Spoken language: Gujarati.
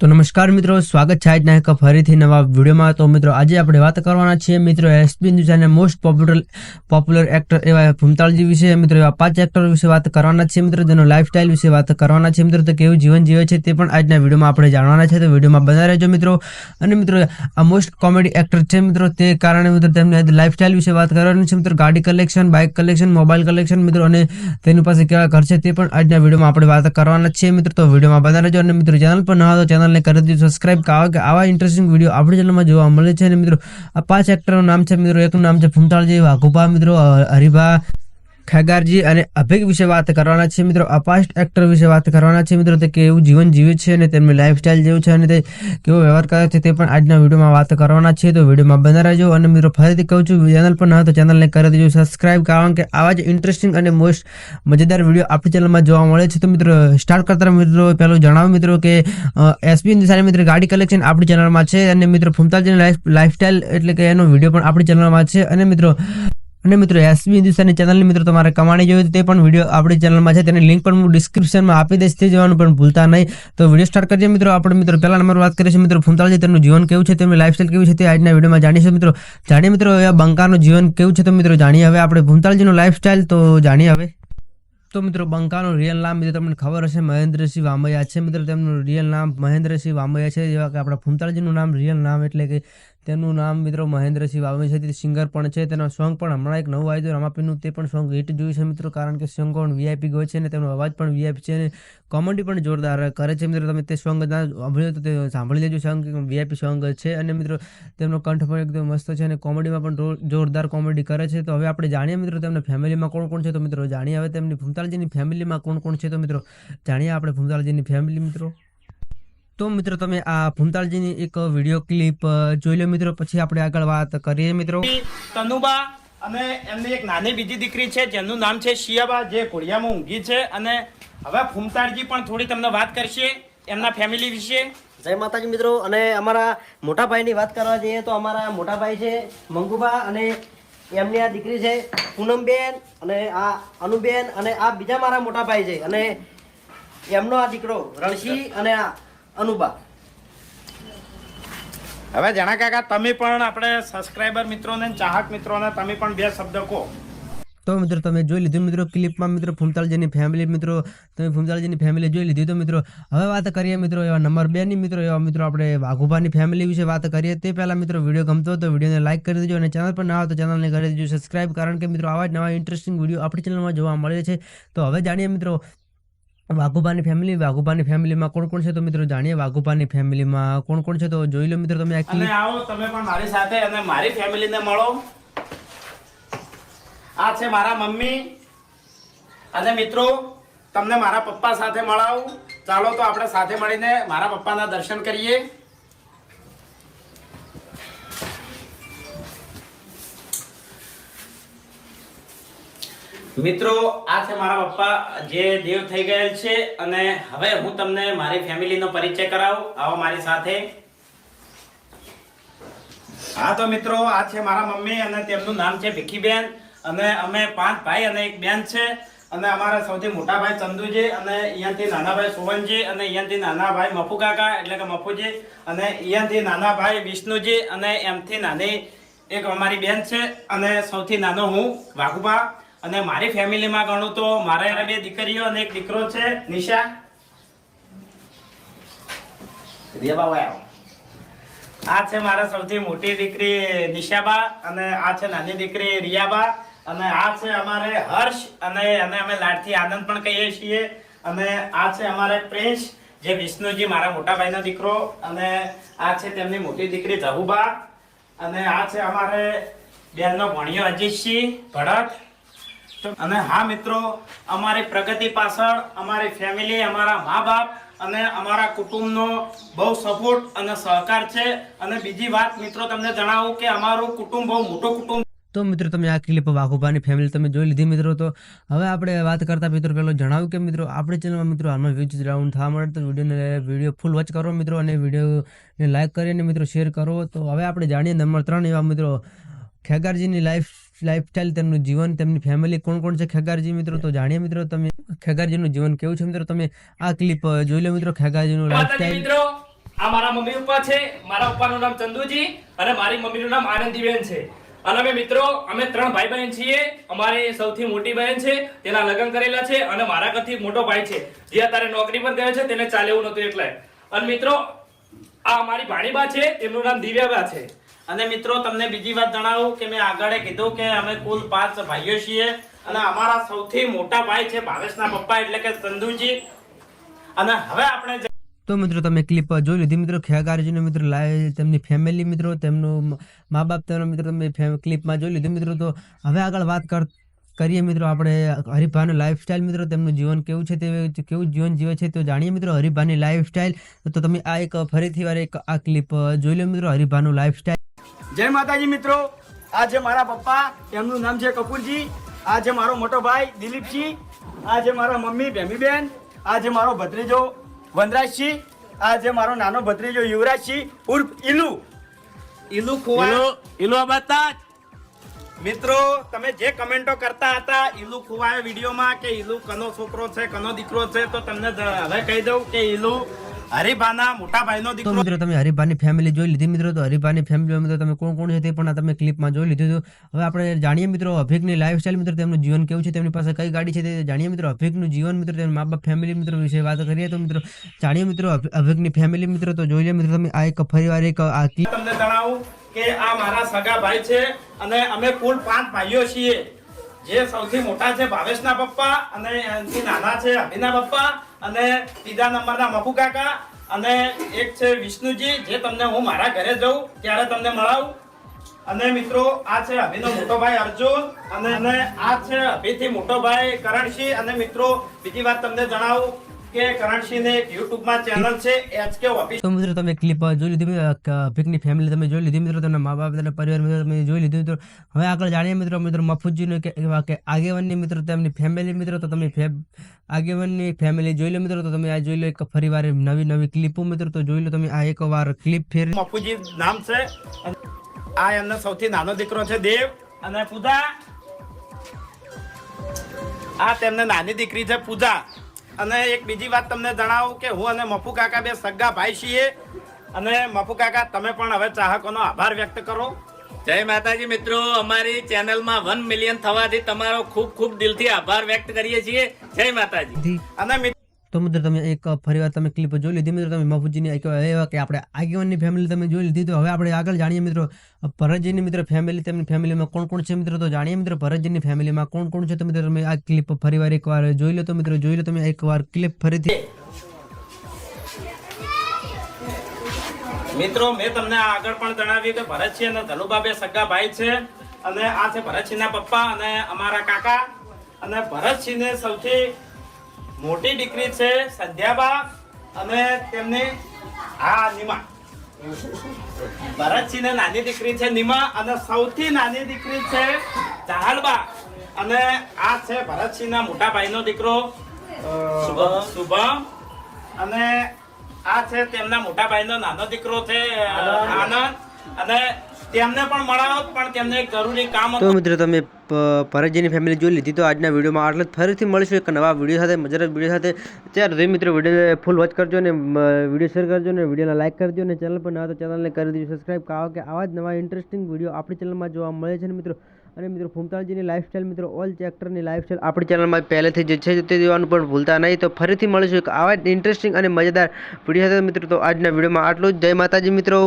तो नमस्कार मित्रों, स्वागत है આજના એક ફરીથી નવા વિડીયોમાં। તો મિત્રો આજે આપણે વાત કરવાના છીએ મિત્રો એસપી ન્યૂઝ અને મોસ્ટ પોપ્યુલર એક્ટર એવા ભૂમતાળજી વિશે। મિત્રો એવા 5 એક્ટર વિશે વાત કરવાના છીએ મિત્રો, જેનો લાઈફસ્ટાઈલ વિશે વાત કરવાના છીએ મિત્રો, તો કેવું જીવન જીવે છે તે પણ આજના વિડીયોમાં આપણે જાણવાના છે। તો વિડીયોમાં બના રહેજો મિત્રો। અને મિત્રો આ મોસ્ટ કોમેડી એક્ટર છે મિત્રો, તે કારણે મિત્રો તેમની લાઈફસ્ટાઈલ વિશે વાત કરવાની છે મિત્રો। ગાડી collection, bike collection, mobile collection મિત્રો, અને તેની પાસે કેવા ઘર છે તે પણ આજના વિડીયોમાં આપણે વાત કરવાના છીએ મિત્રો। તો વિડીયોમાં બના રહેજો। અને મિત્રો ચેનલ પર નવા તો ચેનલ ने कर दीजिए सब्सक्राइब। કારણ કે આવા ઇન્ટરેસ્ટિંગ વિડીયો આપણી ચેનલમાં જોવા મળે છે। અને મિત્રો આ 5 એક્ટરનું નામ છે મિત્રો, એકનું નામ છે ભૂમતાળજી, વાઘુભા મિત્રો, હરિભા, ખેગારજી અને અભિક વિશે વાત કરવાના છે મિત્રો। આ 5 એક્ટર વિશે વાત કરવાના છે મિત્રો, તે કેવું જીવન જીવે છે અને તેમની લાઈફસ્ટાઈલ જેવું છે અને તે કેવો વ્યવહાર કરે છે તે પણ આજના વિડીયોમાં વાત કરવાના છે। તો વિડીયોમાં બના રહેજો। અને મિત્રો ફરીથી કહું છું, ચેનલ પર ન તો ચેનલને કરી દેજો સબસ્ક્રાઇબ, કારણ કે આવા જ ઇન્ટરેસ્ટિંગ અને મોસ્ટ મજેદાર વિડીયો આપણી ચેનલમાં જોવા મળે છે। તો મિત્રો સ્ટાર્ટ કરતા મિત્રો પહેલું જણાવો મિત્રો કે એસપી ન્યૂઝ મિત્રો ગાડી કલેક્શન આપણી ચેનલમાં છે, અને મિત્રો ભૂમતાળજીની લાઈફસ્ટાઈલ એટલે કે એનો વિડીયો પણ આપણી ચેનલમાં છે। અને મિત્રો એસબી હિન્દુસ્તાની ચેનલની મિત્રો તમારે કમાણી જોઈએ તે પણ વિડીયો આપણી ચેનલમાં છે, તેની લિંક પણ હું ડિસ્ક્રિપ્શનમાં આપી દઈશ, તે જોવાનું પણ ભૂલતા નહીં। તો વિડીયો સ્ટાર્ટ કરીએ મિત્રો। આપણે મિત્રો પહેલા નંબર વાત કરીશું મિત્રો ભૂમતાળજી, તેમનું જીવન કેવું છે, તેમની લાઈફસ્ટાઈલ કેવી છે તે આજના વિડીયોમાં જાણીશું મિત્રો। જાણીએ મિત્રો એ બંકાનું જીવન કેવું છે, તો મિત્રો જાણીએ હવે આપણે ભૂમતાળજીનું લાઈફસ્ટાઈલ। તો જાણીએ હવે। તો મિત્રો બંકાનું રિયલ નામ મિત્રો તમને ખબર હશે, મહેન્દ્રસિંહ વામૈયા છે મિત્રો। તેમનું રિયલ નામ મહેન્દ્રસિંહ વામૈયા છે, જેવા કે આપણા ભૂમતાળજીનું નામ રિયલ નામ એટલે કે તેમનું નામ મિત્રો મહેન્દ્રસિંહ વામૈયા છે। તે સિંગર પણ છે, તેનો સોંગ પણ હમણાં એક નવું આવ્યું હતું રમાપીનું, તે પણ સોંગ હિટ જોયું છે મિત્રો, કારણ કે સોંગ પણ વીઆઈપી ગયો છે અને તેમનો અવાજ પણ વીઆઈપી છે અને કોમેડી પણ જોરદાર કરે છે મિત્રો। તમે તે સોંગ સાંભળ્યું તો તે સાંભળી લેજો, સોંગ વીઆઈપી સોંગ છે અને મિત્રો તેમનો કંઠ પણ એકદમ મસ્ત છે અને કોમેડીમાં પણ જોરદાર કોમેડી કરે છે। તો હવે આપણે જાણીએ મિત્રો તેમના ફેમિલીમાં કોણ કોણ છે। તો મિત્રો જાણીએ હવે તેમની ભૂમતાળજીની ફેમિલીમાં કોણ કોણ છે। તો મિત્રો જાણીએ આપણે ભૂમતાળજીની ફેમિલી મિત્રો। તો મિત્રો તમે આ ભૂમતાળજીની એક વિડીયો ક્લિપ જોઈ લો મિત્રો, પછી આપણે આગળ વાત કરીએ મિત્રો। તનુબા અને એમની એક નાની બીજી દીકરી છે જેનું નામ છે શિયાબા, જે ઘોડિયામાં ઊંઘી છે। અને હવે ભૂમતાળજી પણ થોડી તમને વાત કરશે એમના ફેમિલી વિશે। જય માતાજી મિત્રો। અને અમારા મોટા ભાઈની વાત કરવા જઈએ તો અમારા મોટા ભાઈ છે મંગુબા, અને એમની આ દીકરી છે પૂનમબેન, અને આ અનુબેન, અને આ બીજા મારા મોટા ભાઈ છે અને એમનો આ દીકરો રણસિંહ અને આ અનુબા। હવે જણા કાકા તમે પણ આપણે સબસ્ક્રાઇબર મિત્રોને, ચાહક મિત્રોને તમે પણ બે શબ્દ કહો। તો મિત્રો તમે જોઈ લીધું મિત્રો ક્લિપમાં મિત્રો ભૂમતાળજીની ફેમિલી મિત્રો, તમે ભૂમતાળજીની ફેમિલી જોઈ લીધી। તો મિત્રો હવે વાત કરીએ મિત્રો એવા નંબર 2 ની મિત્રો, એવા મિત્રો આપણે વાઘુભાની ફેમિલી વિશે વાત કરીએ। તે પહેલાં મિત્રો વિડીયો ગમતો હોય તો વિડીયોને લાઈક કરી દેજો, અને ચેનલ પર ના હોય તો ચેનલને કરી દેજો સબસ્ક્રાઇબ, કારણ કે મિત્રો આવા જ નવા ઇન્ટરેસ્ટિંગ વિડીયો આપણી ચેનલમાં જોવા મળે છે। તો હવે જાણીએ મિત્રો વાઘુભાની ફેમિલીમાં કોણ કોણ છે। તો મિત્રો જાણીએ વાઘુભાની ફેમિલીમાં કોણ કોણ છે। તો જોઈ લો મિત્રો તમે અને આવો તમે પણ મારી સાથે અને મારી ફેમિલીને મળો। આ છે મારા મમ્મી, અને મિત્રો તમને મારા પપ્પા સાથે મળાવું। ચાલો તો આપણે સાથે મળીને મારા પપ્પાના દર્શન કરીએ। મિત્રો આ છે મારા પપ્પા, જે દેવ થઈ ગયેલ છે, અને હવે હું તમને મારી ફેમિલીનો પરિચય કરાવું। આવો મારી સાથે। હા તો મિત્રો આ છે મારા મમ્મી, અને તેમનું નામ છે ભીખીબેન, અને અમે 5 ભાઈ અને 1 બેન છે। અને અમારા સૌથી મોટા ભાઈ ચંદુજી, અને અહીંયાથી નાના ભાઈ સોવનજી, અને અહીંયાથી નાના ભાઈ મફુ કાકા એટલે કે મફુજી, અને અહીંયાથી નાના ભાઈ વિષ્ણુજી, અને એમથી નાની એક અમારી બેન છે, અને સૌથી નાનો હું વાઘુબા। અને મારી ફેમિલીમાં ગણું તો મારે 2 દીકરીઓ અને 1 દીકરો છે નિશા। આ છે મારા સૌથી મોટી દીકરી નિશાબા, અને આ છે નાની દીકરી રિયાબા, અને આ છે અમારે હર્ષ, અને એને અમે લાડથી આનંદ પણ કહીએ છીએ। અને આ છે અમારે પ્રિન્સ, જે વિષ્ણુજી મારા મોટા ભાઈનો દીકરો, અને આ છે તેમની મોટી દીકરી જહુબા, અને આ છે અમારે બેનનો ભણિયો અજીતસિંહ ભડત। અને હા મિત્રો અમારી પ્રગતિ પાછળ અમારી ફેમિલી, અમારા મા બાપ અને અમારા કુટુંબનો બહુ સપોર્ટ અને સહકાર છે। અને બીજી વાત મિત્રો તમને જણાવું કે અમારું કુટુંબ બહુ મોટું કુટુંબ। તો મિત્રો તમે આ ક્લિપ વાઘુભાની ફેમિલી તમે જોઈ લીધી મિત્રો। તો હવે આપણે વાત કરતા મિત્રો પહેલો જણાવ્યું કે મિત્રો આપણી ચેનલમાં મિત્રો હાલમાં વ્યૂઝ ડાઉન થવા મળે તો વિડીયો ફૂલ વોચ કરો મિત્રો, અને વિડીયોને લાઈક કરીને મિત્રો શેર કરો। તો હવે આપણે જાણીએ નંબર 3 એવા મિત્રો ખેગારજીની લાઈફસ્ટાઈલ, તેમનું જીવન, તેમની ફેમિલી કોણ કોણ છે ખેગારજી મિત્રો। તો જાણીએ મિત્રો તમે ખેગારજીનું જીવન કેવું છે મિત્રો, તમે આ ક્લિપ જોઈ લો મિત્રો ખેગારજીનું લાઈફસ્ટાઈલ। મિત્રો આ મારા મમ્મી પપ્પા છે. મારા પપ્પાનું નામ ચંદુજી અને મારી મમ્મીનું નામ આનંદીબેન છે. અને અમે મિત્રો અમે 3 ભાઈ બહેન છીએ. અમારી સૌથી મોટી બહેન છે, તેના લગ્ન કરેલા છે, અને મારા કરતી મોટો ભાઈ છે જે અત્યારે નોકરી પર ગયો છે, તેને ચાલે એવું નતું એટલે. અને મિત્રો આ અમારી ભાણીબા છે, તેમનું નામ દિવ્યાબા છે. અને મિત્રો તમને બીજી વાત જણાવું કે મેં આગળ કીધું કે અમે કુલ 5 ભાઈઓ છીએ અને અમારા સૌથી મોટા ભાઈ છે ભાવેશના પપ્પા એટલે કે ચંદુજી. અને હવે આપણે તો મિત્રો તમે ક્લિપ જોઈ લીધી મિત્રો ખેગારજીનો મિત્રો લાઈવ તેમની ફેમિલી મિત્રો તેમનું મા બાપ તેમના મિત્રો તમે ક્લિપમાં જોઈ લીધું મિત્રો. તો હવે આગળ વાત કરીએ મિત્રો આપણે હરિભાનું લાઈફસ્ટાઈલ મિત્રો તેમનું જીવન કેવું છે તે કેવું જીવન જીવે છે તો જાણીએ મિત્રો હરિભાની લાઈફસ્ટાઈલ. તો તમે આ એક ફરીથી વાર એક આ ક્લિપ જોઈ લો મિત્રો હરિભાનું લાઈફસ્ટાઈલ. જય માતાજી મિત્રો. આ જે મારા પપ્પા એમનું નામ છે કપૂરજી. આ જે મારો મોટો ભાઈ દિલીપજી. આ જે મારા મમ્મી ભેમીબેન. આ જે મારો ભત્રીજો વનરાજસિંહ. આ જે મારો નાનો ભત્રીજો યુવરાજસિંહ ઉર્ફ ઈલુ ખુવા. મિત્રો તમે જે કમેન્ટો કરતા હતા ઈલુ ખુવાએ વિડીયોમાં કે ઈલુ કનો છોકરો છે કનો દીકરો છે તો તમને હવે કહી દઉં કે ઈલુ હરિભાના મોટા ભાઈનો તો દીકરો. મિત્રો તમે હરિભાની ફેમિલી જોઈ લીધી મિત્રો. તો હરિભાની ફેમિલી મિત્રો તમે કોણ કોણ છે તે પણ તમે ક્લિપમાં જોઈ લીધું. હવે આપણે જાણીએ મિત્રો અભિકની લાઈફસ્ટાઈલ મિત્રો તેમનું જીવન કેવું છે, તેમની પાસે કઈ ગાડી છે તે જાણીએ મિત્રો અભિકનું જીવન મિત્રો તેમના મા બાપ ફેમિલી મિત્રો વિશે વાત કરીએ તો મિત્રો જાણીએ મિત્રો અભિકની ફેમિલી મિત્રો. તો જોઈ લે મિત્રો તમે આ એક ફરીવાર એક આ ક્લિપ તમને જણાવું કે આ મારા સગા ભાઈ છે અને અમે કુલ 5 ભાઈઓ છીએ. જે સૌથી મોટા છે ભાવેશના પપ્પા અને એનાથી નાના છે અભિના પપ્પા અને ત્રીજા નંબરના મફુ કાકા અને એક છે વિષ્ણુજી જે તમને હું મારા ઘરે જઉં ત્યારે તમને મળાવું. અને મિત્રો આ છે અભિનો મોટો ભાઈ અર્જુન અને આ છે અભિથી મોટો ભાઈ કરણસિંહ. અને મિત્રો બીજી વાત તમને જણાવું કે કરણસિંહને એક યુટ્યુબમાં ચેનલ છે HK ઓફિસ. તો મિત્રો તમે ક્લિપ જોઈ લીધી અભિકની ફેમિલી તમે જોઈ લીધી મિત્રો. તેમના મા બાપ તેમના પરિવાર મિત્રો તમે જોઈ લીધું મિત્રો. હવે આગળ જાણીએ મિત્રો મફુજીનો કે આગેવાનની મિત્રો તેમની ફેમિલી મિત્રો. તો તમે આગેવાનની ફેમિલી જોઈ લો મિત્રો. તો તમે આ જોઈ લો એક ફરીવાર નવી ક્લિપો મિત્રો. તો જોઈ લો તમે આ એક વાર ક્લિપ ફેર. મફુજી નામ છે. આ એમનો સૌથી નાનો દીકરો છે દેવ અને પૂજા. આ તેમને નાની દીકરી છે પૂજા. અને એક બીજી વાત તમને જણાવું કે હું અને મફુ કાકા બે સગા ભાઈ છીએ. અને મફુ કાકા તમે પણ હવે ચાહકોનો આભાર વ્યક્ત કરો. જય માતાજી મિત્રો. અમારી ચેનલમાં 1 મિલિયન થવાથી તમારો ખૂબ ખૂબ દિલથી આભાર વ્યક્ત કરીએ છીએ. જય માતાજી. અને તો મિત્રો તમે એક ફરીવાર તમે ક્લિપ જોઈ લીધી મિત્રો. તમે મફુજીની એવા કે આપણે આગેવાનની ફેમિલી તમે જોઈ લીધી. તો હવે આપણે આગળ જાણીએ મિત્રો ભરતજીની મિત્રો ફેમિલી તેમની ફેમિલીમાં કોણ કોણ છે મિત્રો. તો જાણીએ મિત્રો ભરતજીની ફેમિલીમાં કોણ કોણ છે. તો મિત્રો તમે આ ક્લિપ ફરીવાર એકવાર જોઈ લો. તો મિત્રો જોઈ લો તમે એકવાર ક્લિપ ફરીથી. મિત્રો મેં તમને આગળ પણ જણાવ્યું કે ભરતસિંહ અને ધલુબા બે સગા ભાઈ છે. અને આ છે ભરતસિંહના પપ્પા અને અમારા કાકા. અને ભરતસિંહને સૌથી મોટી દીકરી છે સંધ્યાબા અને તેમની આ નિમા. ભરતસિંહને નાની દીકરી છે નિમા અને સૌથી નાની દીકરી છે ચાહલબા. અને આ છે ભરતસિંહના મોટા ભાઈનો દીકરો શુભમ. અને આ છે તેમના મોટા ભાઈનો નાનો દીકરો છે આનંદ. અને તેમને પણ મળાવો પણ તેમને એક જરૂરી કામ હતું. તો મિત્રો તમે ભરતજીની ફેમિલી જોઈ લીધી. તો આજના વિડીયોમાં આટલું જ. ફરીથી મળીશું એક નવા વિડીયો સાથે મજાદાર વિડીયો સાથે. ત્યારે મિત્રો વિડીયો ફૂલ વોચ કરજો ને વિડીયો શેર કરજો ને વિડીયોને લાઈક કરજો ને ચેનલ પર ના તો ચેનલને કરી દેજો સબસ્ક્રાઈબ. કારણ કે આવા જ નવા ઇન્ટરેસ્ટિંગ વિડીયો આપણી ચેનલમાં જોવા મળે છે ને મિત્રો. અને મિત્રો ફૂમતાળજીની લાઈફસ્ટાઈલ મિત્રો ઓલ એક્ટરની લાઈફસ્ટાઈલ આપણી ચેનલમાં પહેલેથી જે છે તે જોવાનું પણ ભૂલતા નહીં. તો ફરીથી મળીશું એક આવા જ ઇન્ટરેસ્ટિંગ અને મજાદાર વિડીયો સાથે મિત્રો. તો આજના વિડીયોમાં આટલું જ. જય માતાજી મિત્રો.